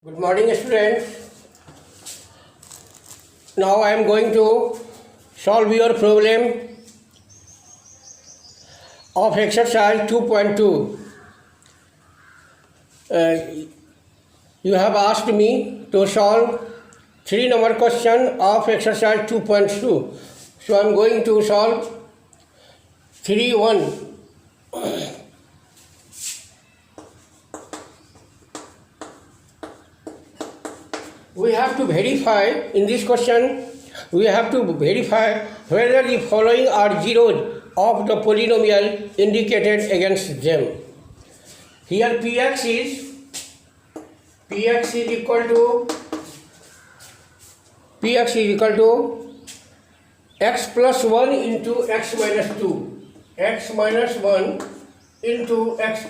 Good morning, students. Now I am going to solve your problem of exercise 2.2. You have asked me to solve 3-number question of exercise 2.2. So I am going to solve 3.1. We have to verify in this question, we have to verify whether the following are zeros of the polynomial indicated against them. Here px is equal to x plus 1 into x minus 2, x minus 1 into x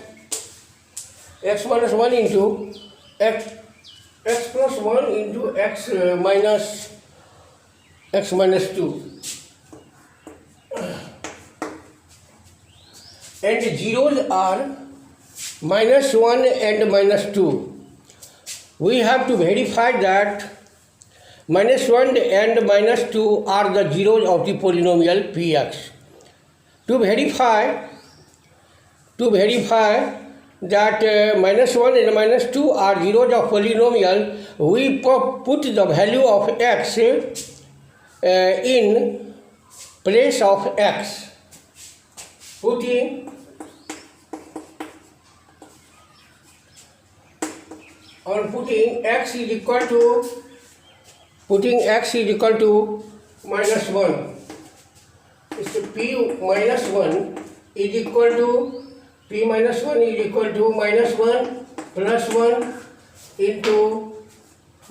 minus 1 into x plus 1 into x minus 2, and zeros are minus 1 and minus 2. We have to verify that minus 1 and minus 2 are the zeros of the polynomial px. To verify that minus 1 and minus 2 are zeros of polynomial, we put the value of x in place of x. Putting x is equal to minus 1. So p minus 1 is equal to minus 1 plus 1 into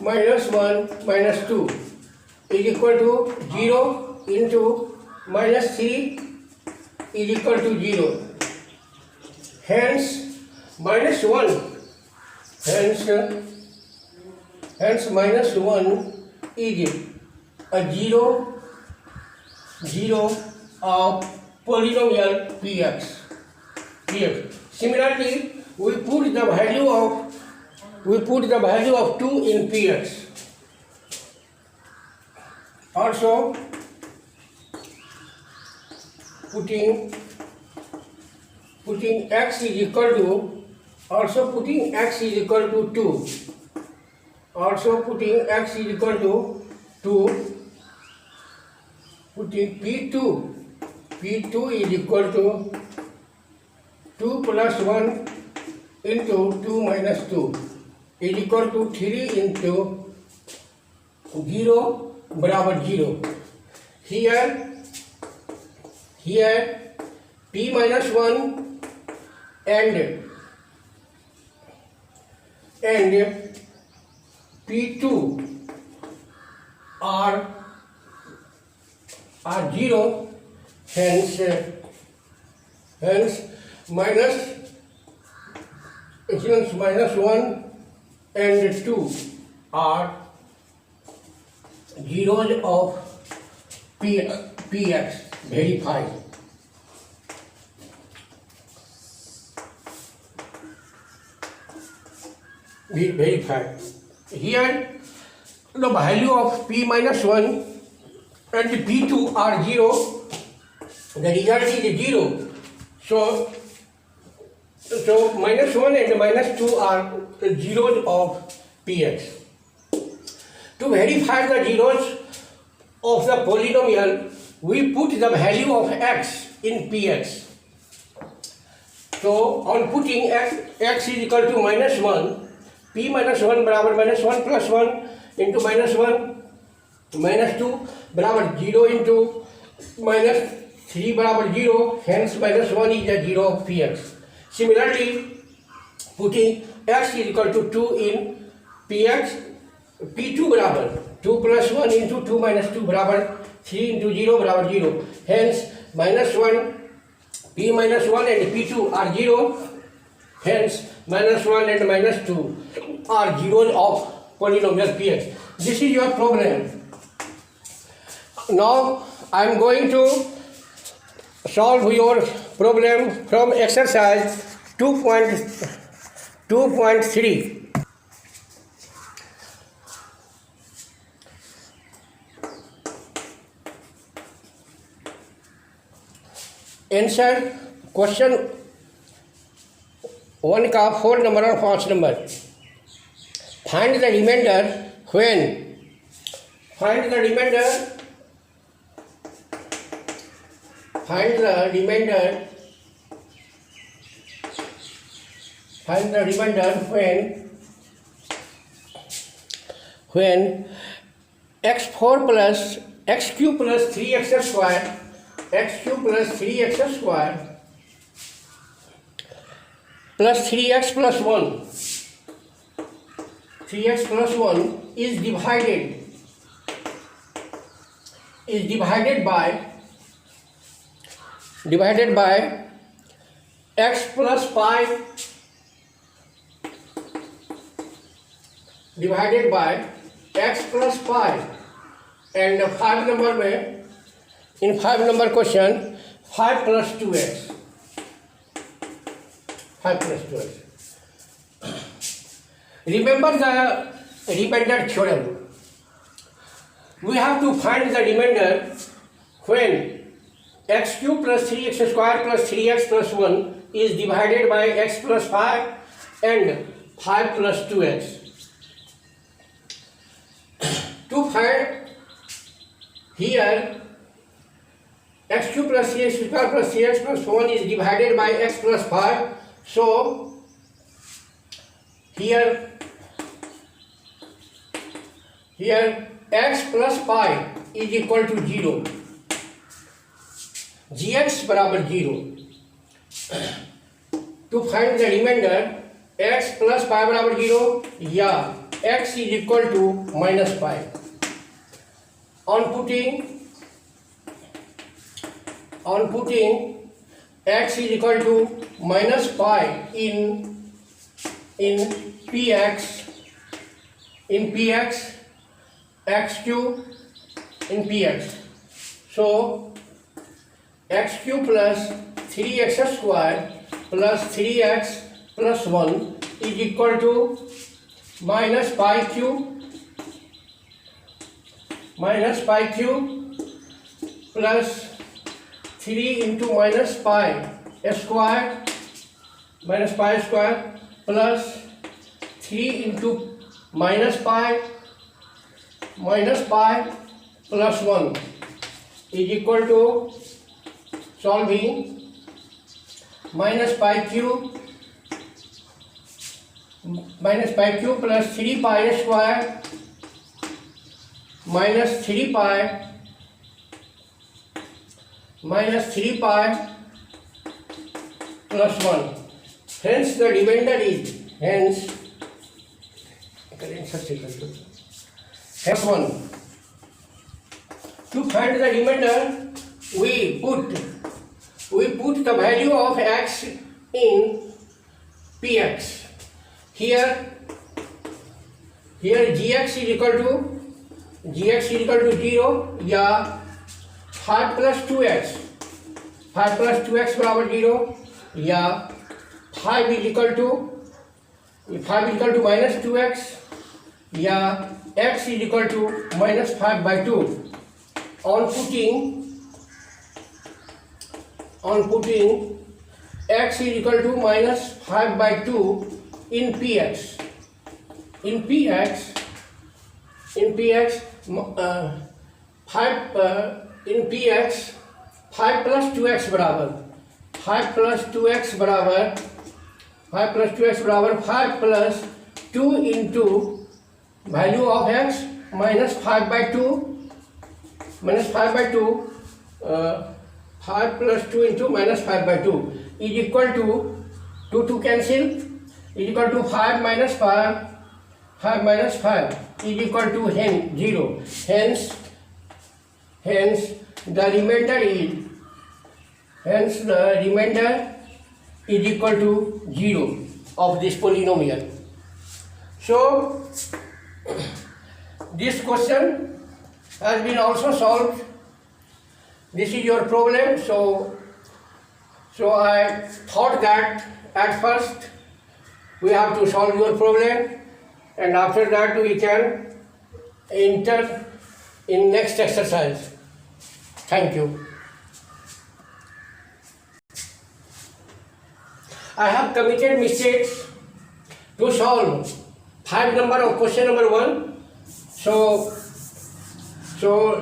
minus 1 minus 2 is equal to 0 into minus 3 is equal to 0. Hence minus 1 minus 1 is a zero of polynomial px. Similarly, we put the value of 2 in px. Also putting x is equal to 2. Also putting x is equal to 2. Putting p2 is equal to 2 plus 1 into 2 minus 2 is equal to 3 into 0 बराबर 0. Here p minus 1 and p2 are 0. Hence minus 1 and 2 are zeros of px. Verified. Here the value of p minus 1 and p2 are 0. The result is 0. So minus 1 and minus 2 are zeros of px. To verify the zeros of the polynomial, we put the value of x in px. So on putting x is equal to minus 1, p minus 1 बराबर minus 1 plus 1 into minus 1 minus 2 बराबर 0 into minus 3 बराबर 0. Hence minus 1 is the 0 of px. Similarly, putting x is equal to 2 in px, p2 बराबर 2 plus 1 into 2 minus 2 बराबर 3 into 0 बराबर 0. Hence minus 1, p minus 1 and p2 are 0. Hence minus 1 and minus 2 are zeros of polynomial px. This is your problem. Now I am going to solve your problem from exercise 2.3. Answer question 1 का 4 number और 5 number. Find the remainder when find the remainder when x4 plus x cube plus 3x square plus 3x plus 1 is divided by x plus pi and 5 number में in 5 number question 5 plus 2x remember the remainder theorem. We have to find the remainder when x cube plus 3x square plus 3x plus 1 is divided by x plus 5 and 5 plus 2x. To find here x cube plus 3x square plus 3x plus 1 is divided by x plus 5, so here x plus pi is equal to 0, gx बराबर 0. To find the remainder x plus pi बराबर 0 या x is equal to minus pi. On putting x is equal to minus pi in px x cube in px, so x cube plus 3x square plus 3x plus 1 is equal to minus pi cube plus 3 into minus pi square plus 3 into minus pi plus 1 is equal to solving minus pi cube plus 3 pi square minus 3 pi plus 1. Hence the remainder is hence 1. To find the remainder, we put the value of x in px. Here gx is equal to 0 या 5 plus 2x बराबर 0 या 5 is equal to minus 2x या x is equal to minus 5 by 2. On putting x is equal to minus 5 by 2 in px 5 plus 2x बराबर 5 plus 2 into value of x minus 5 by 2 5 plus 2 into minus 5 by 2 is equal to 2 cancel is equal to 5 minus 5 is equal to 0. Hence the remainder is equal to 0 of this polynomial. So this question has been also solved. This is your problem. So I thought that at first we have to solve your problem, and after that we can enter in next exercise. Thank you. I have committed mistakes to solve 5 number of question number 1. So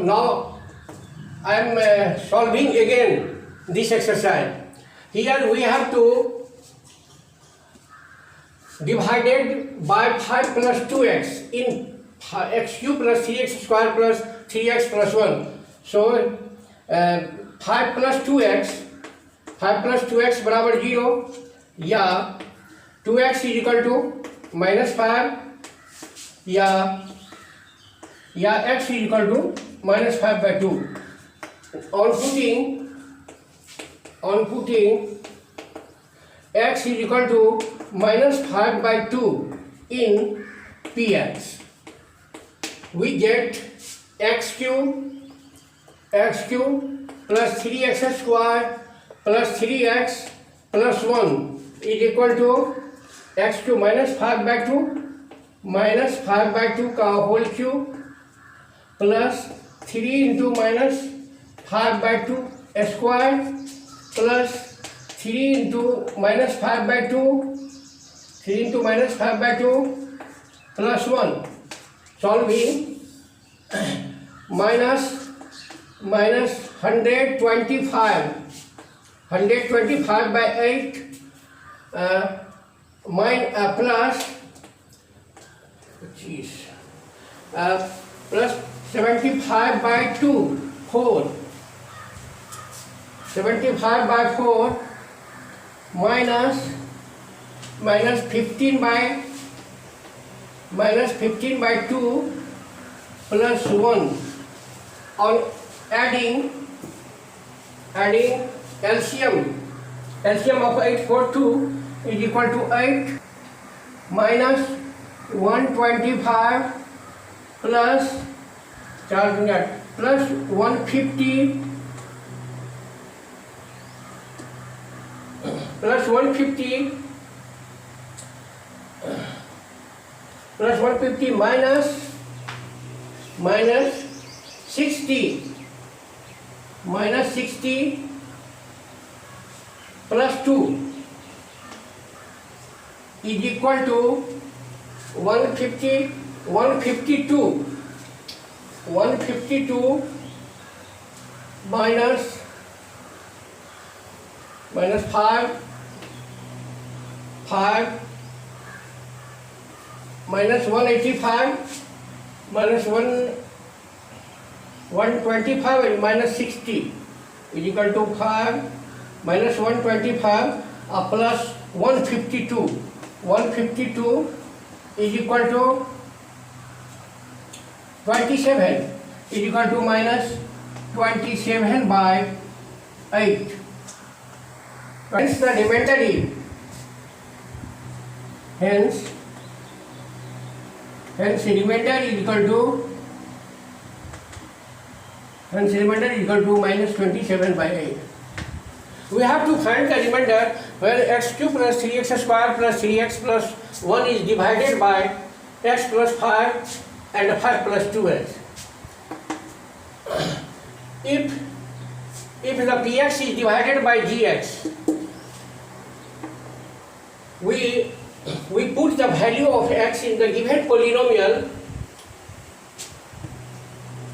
now I am solving again this exercise. Here we have to divided by 5 plus 2x in x cube plus 3x square plus 3x plus 1. So 5 plus 2x बराबर 0 या 2x is equal to -5 या x is equal to -5/2. On putting x is equal to -5/2 in px, we get x cube plus 3x square plus 3x plus 1 is equal to x cube -5/2 का whole cube plus 3 into -5/2 square plus 3 into -5/2 plus 1. Solving minus 125 by 8 plus 75 by 2 4 75 by 4 minus 15 by 2 plus 1. On adding LCM of 842 is equal to 8 minus 125 plus 150 minus 60 plus 2 is equal to 152 minus 5 minus 185 minus 125 and minus 60 is equal to 5 minus 125 plus 152 is equal to 27 is equal to minus 27 by 8. Hence the remainder is remainder is equal to minus 27 by 8. We have to find the remainder where x cube plus 3x square plus 3x plus 1 is divided by x plus 5 and 5 plus 2x. If the px is divided by gx, we put the value of x in the given polynomial.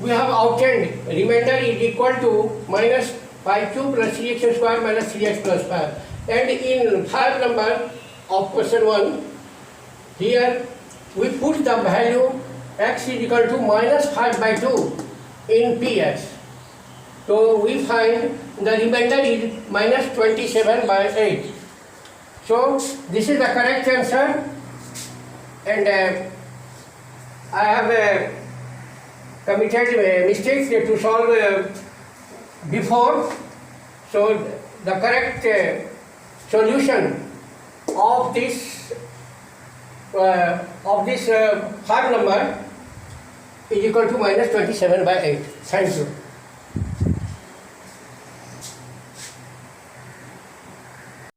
We have obtained remainder is equal to minus 5 cube plus 3x square minus 3x plus 5. And in 5 number of question 1, here we put the value x is equal to minus 5/2 in px. So we find the remainder is minus 27 by 8. So this is the correct answer, and I have committed mistakes to solve before. So the correct solution of this 5 number is equal to minus 27 by 8. Thank you.